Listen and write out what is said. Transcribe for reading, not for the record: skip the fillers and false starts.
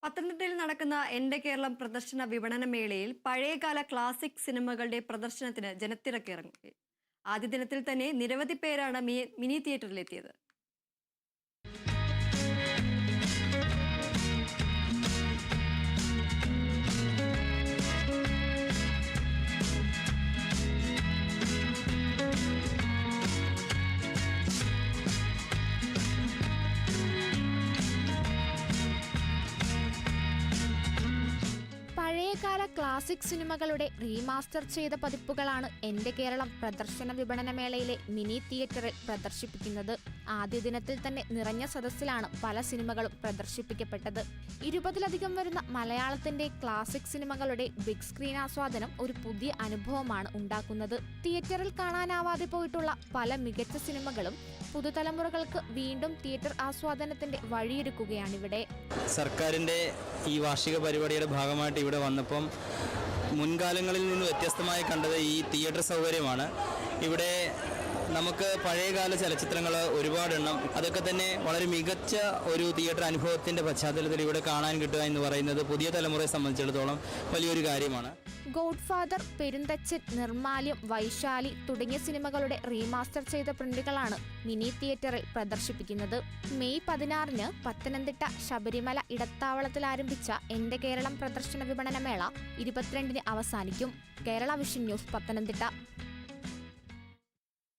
പത്തനംതിട്ടയിൽ നടക്കുന്ന എന്റെ കേരളം പ്രദർശന വിപണന മേളയിൽ പഴയകാല ക്ലാസിക് സിനിമകളുടെ പ്രദർശനത്തിന് ജനത്തിരക്കിറങ്ങി. ആദ്യ ദിനത്തിൽ തന്നെ നിരവധി പേരാണ് മിനി തിയേറ്ററിലെത്തിയത്. പഴയകാല ക്ലാസിക് സിനിമകളുടെ റീമാസ്റ്റർ ചെയ്ത പതിപ്പുകളാണ് എന്റെ കേരളം പ്രദർശന വിപണന മേളയിലെ മിനി തിയേറ്ററിൽ പ്രദർശിപ്പിക്കുന്നത്. ആദ്യ ദിനത്തിൽ തന്നെ നിറഞ്ഞ സദസ്സിലാണ് പല സിനിമകളും പ്രദർശിപ്പിക്കപ്പെട്ടത്. 20-ലധികം വരുന്ന മലയാളത്തിന്റെ ക്ലാസിക് സിനിമകളുടെ ബിഗ് സ്ക്രീൻ ആസ്വാദനം ഒരു പുതിയ അനുഭവമാണ് ഉണ്ടാക്കുന്നത്. തിയേറ്ററിൽ കാണാനാവാതെ പോയിട്ടുള്ള പല മികച്ച സിനിമകളും പുതുതലമുറകൾക്ക് വീണ്ടും തിയേറ്റർ ആസ്വാദനത്തിന്റെ വഴിയൊരുക്കുകയാണിവിടെ. സർക്കാരിൻ്റെ ഈ വാർഷിക പരിപാടിയുടെ ഭാഗമായിട്ട് ഇവിടെ വന്നപ്പം മുൻകാലങ്ങളിൽ നിന്ന് വ്യത്യസ്തമായി കണ്ടത് ഈ തിയേറ്റർ സൗകര്യമാണ്. ഇവിടെ നമുക്ക് പഴയകാല ചലച്ചിത്രങ്ങൾ ഒരുപാടെണ്ണം, അതൊക്കെ തന്നെ വളരെ മികച്ച ഒരു തിയേറ്റർ അനുഭവത്തിൻ്റെ പശ്ചാത്തലത്തിൽ ഇവിടെ കാണാൻ കിട്ടുക എന്ന് പറയുന്നത് പുതിയ തലമുറയെ സംബന്ധിച്ചിടത്തോളം വലിയൊരു കാര്യമാണ്. ഗോഡ്ഫാദർ, പെരുന്തച്ചൻ, നിർമാല്യം, വൈശാലി തുടങ്ങിയ സിനിമകളുടെ റീമാസ്റ്റർ ചെയ്ത പ്രിന്റുകളാണ് മിനി തിയേറ്ററിൽ പ്രദർശിപ്പിക്കുന്നത്. മെയ് 16-ന് പത്തനംതിട്ട ശബരിമല ഇടത്താവളത്തിൽ ആരംഭിച്ച എന്റെ കേരളം പ്രദർശന വിപണന മേള 22-ന് അവസാനിക്കും. Kerala vision news, Pathanamthitta.